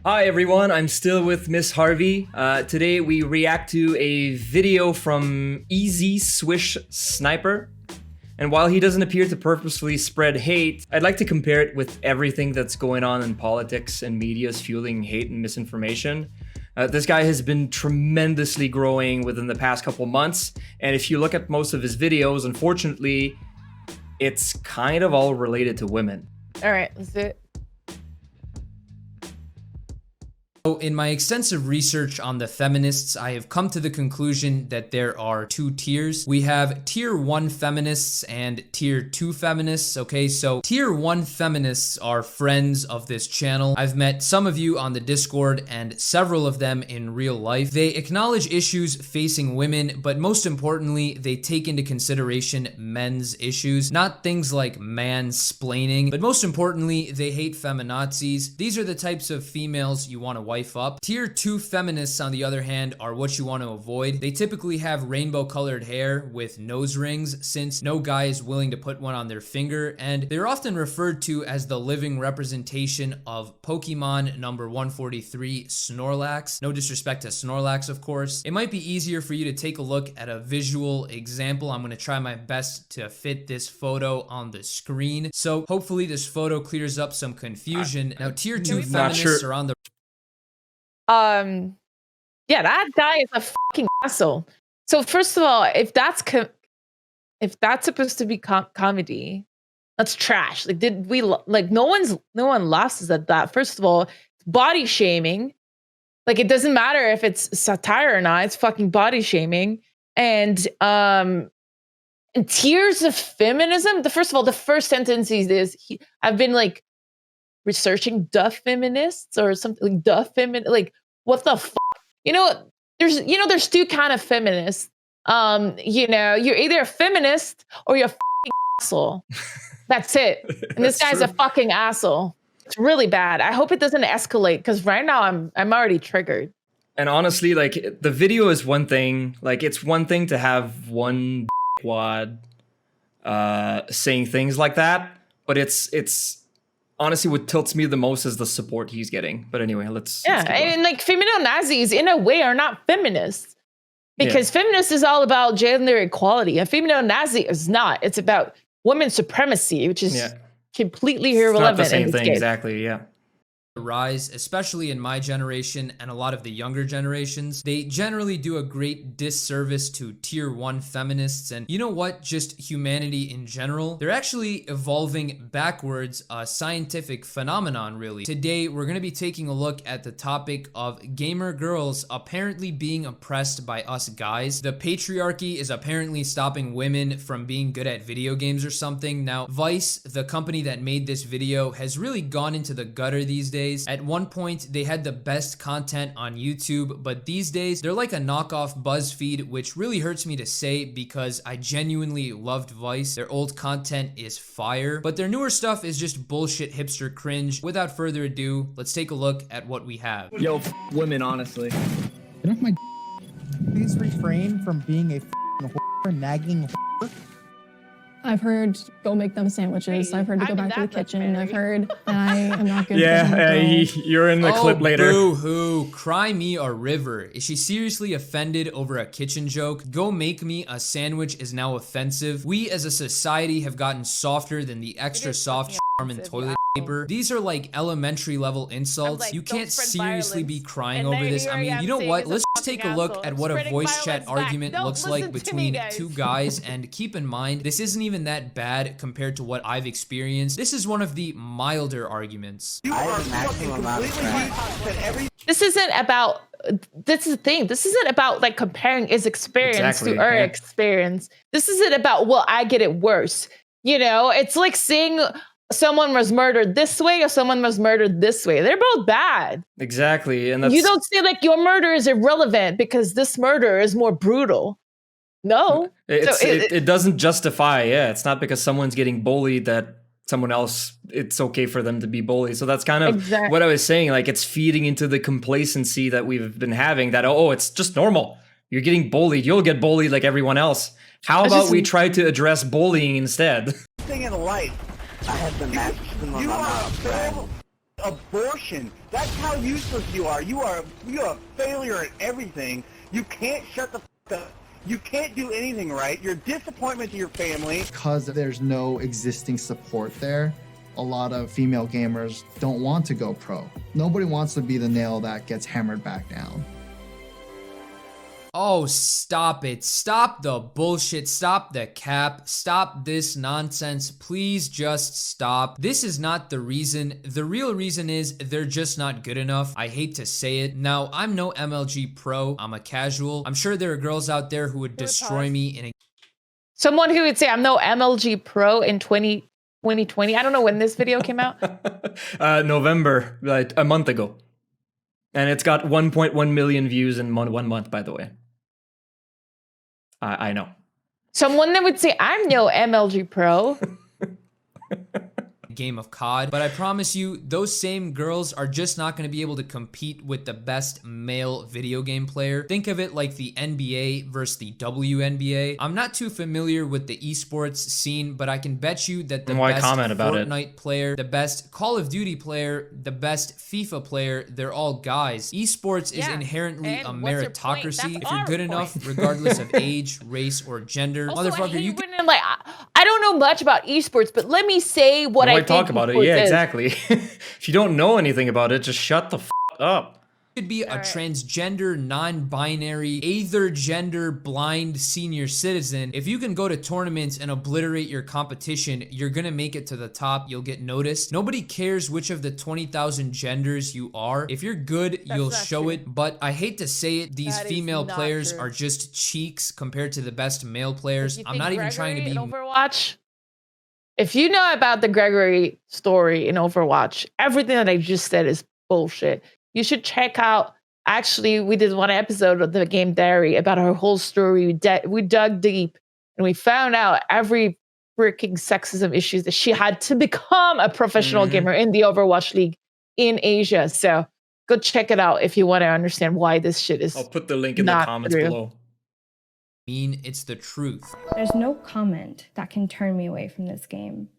Hi everyone, I'm still with missharvey. Today we react to a video from EasySwishSniper. And while he doesn't appear to purposefully spread hate, I'd like to compare it with everything that's going on in politics and media's fueling hate and misinformation. This guy has been tremendously growing within the past couple months. And if you look at most of his videos, unfortunately, it's kind of all related to women. All right, let's do it. So in my extensive research on the feminists, I have come to the conclusion that there are two tiers. We have tier 1 feminists and tier 2 feminists, okay? So tier 1 feminists are friends of this channel. I've met some of you on the Discord and several of them in real life. They acknowledge issues facing women, but most importantly, they take into consideration men's issues, not things like mansplaining, but most importantly, they hate feminazis. These are the types of females you want to wife up. Tier 2 feminists, on the other hand, are what you want to avoid. They typically have rainbow colored hair with nose rings, since no guy is willing to put one on their finger, and they're often referred to as the living representation of Pokemon number 143, Snorlax. No disrespect to Snorlax, of course. It might be easier for you to take a look at a visual example. I'm going to try my best to fit this photo on the screen, so hopefully this photo clears up some confusion. Now, tier 2 feminists are on the yeah, that guy is a fucking asshole. So first of all, if that's supposed to be comedy, that's trash. Like, did we like no one laughs at that. First of all, body shaming. Like, it doesn't matter if it's satire or not. It's fucking body shaming. And tiers of feminism. First of all, the first sentence is I've been like researching the feminists or something like the feminist. Like, what the fuck? There's two kind of feminists. You're either a feminist or you're a fucking asshole. That's it. And this guy's a fucking asshole. It's really bad. I hope it doesn't escalate, because right now I'm already triggered. And honestly, like, the video is one thing. Like, it's one thing to have one wad saying things like that, but it's honestly what tilts me the most is the support he's getting. But anyway, let's and like feminazis in a way are not feminists, because feminist is all about gender equality, and feminazi is not. It's about women supremacy, which is completely irrelevant. It's not the same thing, exactly. Yeah. Rise, especially in my generation and a lot of the younger generations, they generally do a great disservice to tier 1 feminists, and you know what, just humanity in general. They're actually evolving backwards, a scientific phenomenon, really. Today we're going to be taking a look at the topic of gamer girls apparently being oppressed by us guys. The patriarchy is apparently stopping women from being good at video games or something. Now, Vice, the company that made this video, has really gone into the gutter these days. At one point, they had the best content on YouTube, but these days, they're like a knockoff BuzzFeed, which really hurts me to say because I genuinely loved Vice. Their old content is fire, but their newer stuff is just bullshit hipster cringe. Without further ado, let's take a look at what we have. Yo, women, honestly. Get off my. Please refrain from being a whore, nagging whore. I've heard go make them sandwiches. I've heard to go back to the kitchen. I've heard that I am not good. You're in the clip later. Boo-hoo. Cry me a river. Is she seriously offended over a kitchen joke? Go make me a sandwich is now offensive. We as a society have gotten softer than the extra soft Charmin toilet paper. These are like elementary level insults. Like, you can't seriously be crying over this. I mean, you know what? Let's just take a look at what a voice chat argument looks like between two guys, and keep in mind, this isn't even that bad compared to what I've experienced. This is one of the milder arguments. This isn't about, this is the thing, this isn't about like comparing his experience to our experience. This isn't about, well, I get it worse. It's like saying someone was murdered this way or someone was murdered this way. They're both bad. Exactly. And you don't say like your murder is irrelevant because this murder is more brutal. No. It doesn't justify. It's not because someone's getting bullied that someone else, it's okay for them to be bullied. So that's kind of what I was saying. Like, it's feeding into the complacency that we've been having, that, oh, it's just normal. You're getting bullied. You'll get bullied like everyone else. How about we try to address bullying instead? Thing in life. I had the match in my mouth. abortion. That's how useless you are. You are a failure at everything. You can't shut the f up. You can't do anything right. You're a disappointment to your family. Because there's no existing support there, a lot of female gamers don't want to go pro. Nobody wants to be the nail that gets hammered back down. Oh, stop it. Stop the bullshit. Stop the cap. Stop this nonsense. Please just stop. This is not the reason. The real reason is they're just not good enough. I hate to say it. Now, I'm no MLG pro. I'm a casual. I'm sure there are girls out there who would destroy me in a... Someone who would say, I'm no MLG pro in 2020. I don't know when this video came out. November, like a month ago. And it's got 1.1 million views in 1 month, by the way. I know. Someone that would say, I'm no MLG pro. game of COD, but I promise you, those same girls are just not going to be able to compete with the best male video game player. Think of it like the NBA versus the WNBA. I'm not too familiar with the esports scene, but I can bet you that the best Fortnite player, the best Call of Duty player, the best FIFA player, they're all guys. Esports is inherently a meritocracy. If you're good enough, regardless of age, race, or gender, Also, motherfucker, you can... Like, I don't know much about esports, but let me say what I think talk about it. Yeah, exactly. If you don't know anything about it, just shut the f up. Could be a transgender, non-binary, either gender, blind senior citizen. If you can go to tournaments and obliterate your competition, you're gonna make it to the top. You'll get noticed. Nobody cares which of the 20,000 genders you are. If you're good, you'll show it. But I hate to say it, these female players are just cheeks compared to the best male players. I'm not even trying to be Overwatch. If you know about the Geguri story in Overwatch, everything that I just said is bullshit. You should check out, actually, we did one episode of the game Diary about her whole story. We dug deep and we found out every freaking sexism issues that she had to become a professional gamer in the Overwatch League in Asia. So go check it out if you want to understand why this shit is. I'll put the link in the comments below. It's the truth. There's no comment that can turn me away from this game.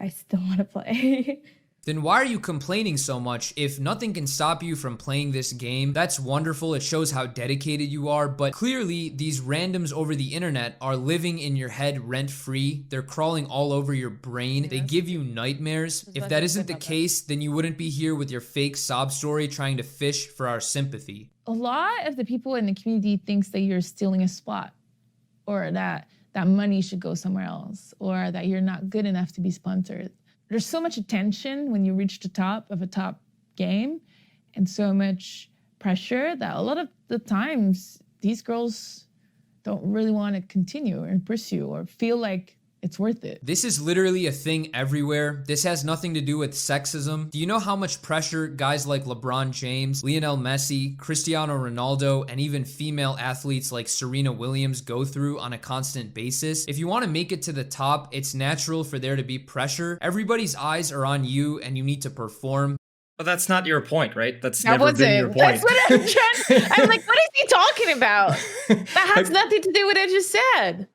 I still want to play. Then why are you complaining so much? If nothing can stop you from playing this game, that's wonderful. It shows how dedicated you are, but clearly these randoms over the internet are living in your head rent-free. They're crawling all over your brain. They give you nightmares. If that isn't the case, then you wouldn't be here with your fake sob story trying to fish for our sympathy. A lot of the people in the community thinks that you're stealing a spot, or that money should go somewhere else, or that you're not good enough to be sponsored. There's so much attention when you reach the top of a top game, and so much pressure that a lot of the times these girls don't really want to continue or pursue or feel like it's worth it. This is literally a thing everywhere. This has nothing to do with sexism. Do you know how much pressure guys like LeBron James, Lionel Messi, Cristiano Ronaldo, and even female athletes like Serena Williams go through on a constant basis? If you want to make it to the top, it's natural for there to be pressure. Everybody's eyes are on you and you need to perform. But that's not your point, right? That's never been your point. That's what I'm trying. I'm like, what is he talking about? That has nothing to do with what I just said.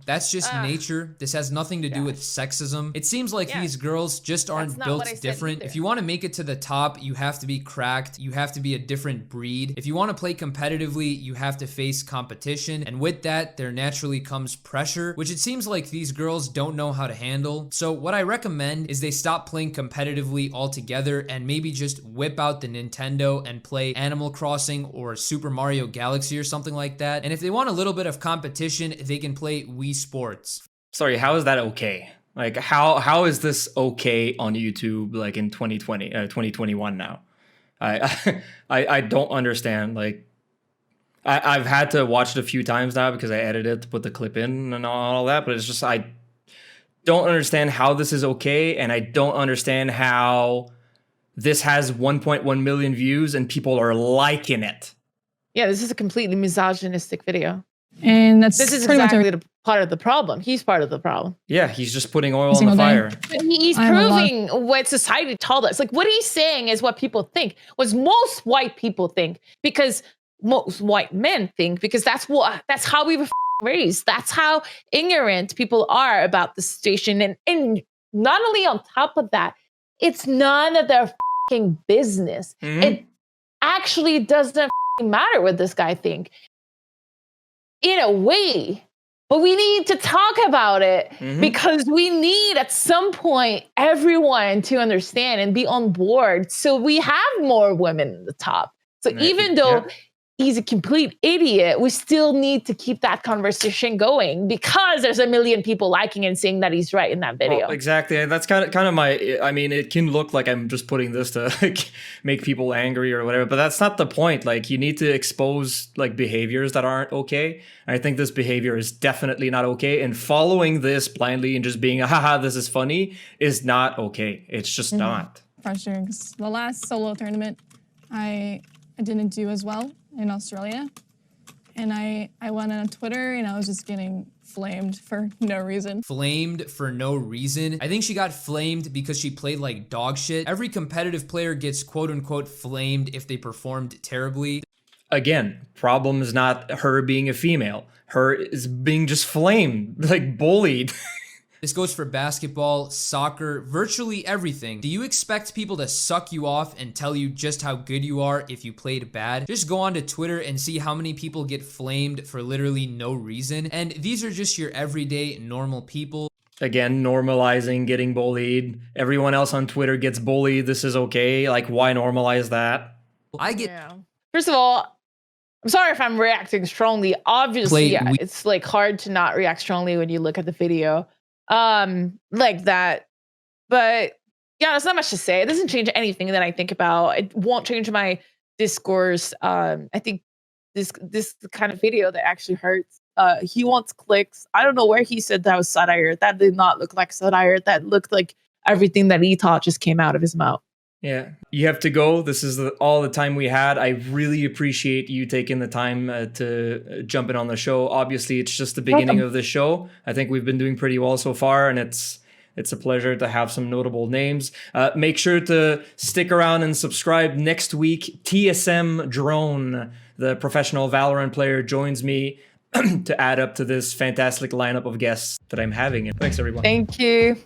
That's just nature. This has nothing to do with sexism. It seems like these girls just aren't built different. If you want to make it to the top, you have to be cracked. You have to be a different breed. If you want to play competitively, you have to face competition. And with that, there naturally comes pressure, which it seems like these girls don't know how to handle. So what I recommend is they stop playing competitively altogether and maybe just whip out the Nintendo and play Animal Crossing or Super Mario Galaxy or something like that. And if they want a little bit of competition, they can play Wii Sports. Sorry, how is that okay? Like, how is this okay on YouTube, like in 2021 now? I don't understand. Like, I've had to watch it a few times now because I edited it to put the clip in and all that, but it's just, I don't understand how this is okay, and I don't understand how this has 1.1 million views and people are liking it. Yeah, this is a completely misogynistic video. And this is exactly the part of the problem. He's part of the problem. Yeah, he's just putting oil on the fire. But he's proving what society told us. Like, what he's saying is what people think, what most white people think, because most white men think, because that's how we were raised. That's how ignorant people are about the situation. And not only on top of that, it's none of their fucking business. It actually doesn't matter what this guy think. In a way. But we need to talk about it because we need at some point everyone to understand and be on board so we have more women in the top. So even though he's a complete idiot, we still need to keep that conversation going because there's a million people liking and saying that he's right in that video. Well, exactly. And that's kind of my, I mean, it can look like I'm just putting this to like make people angry or whatever, but that's not the point. Like you need to expose like behaviors that aren't okay. And I think this behavior is definitely not okay. And following this blindly and just being, haha, this is funny is not okay. It's just not. Frustrating because the last solo tournament, I didn't do as well in Australia. And I went on Twitter and I was just getting flamed for no reason. Flamed for no reason? I think she got flamed because she played like dog shit. Every competitive player gets quote unquote flamed if they performed terribly. Again, problem is not her being a female. Her is being just flamed, like bullied. This goes for basketball, soccer, virtually everything. Do you expect people to suck you off and tell you just how good you are if you played bad? Just go onto Twitter and see how many people get flamed for literally no reason. And these are just your everyday normal people. Again, normalizing getting bullied. Everyone else on Twitter gets bullied. This is okay. Like, why normalize that? I get... First of all, I'm sorry if I'm reacting strongly. Obviously, it's like hard to not react strongly when you look at the video. Like that, but yeah, there's not much to say. It doesn't change anything that I think about. It won't change my discourse. I think this kind of video that actually hurts. He wants clicks. I don't know where he said that was satire. That did not look like satire. That looked like everything that he thought just came out of his mouth. Yeah, you have to go. This is all the time we had. I really appreciate you taking the time to jump in on the show. Obviously, it's just the beginning of the show. I think we've been doing pretty well so far, and it's a pleasure to have some notable names. Make sure to stick around and subscribe. Next week, TSM Drone, the professional Valorant player, joins me to add up to this fantastic lineup of guests that I'm having. Thanks, everyone. Thank you.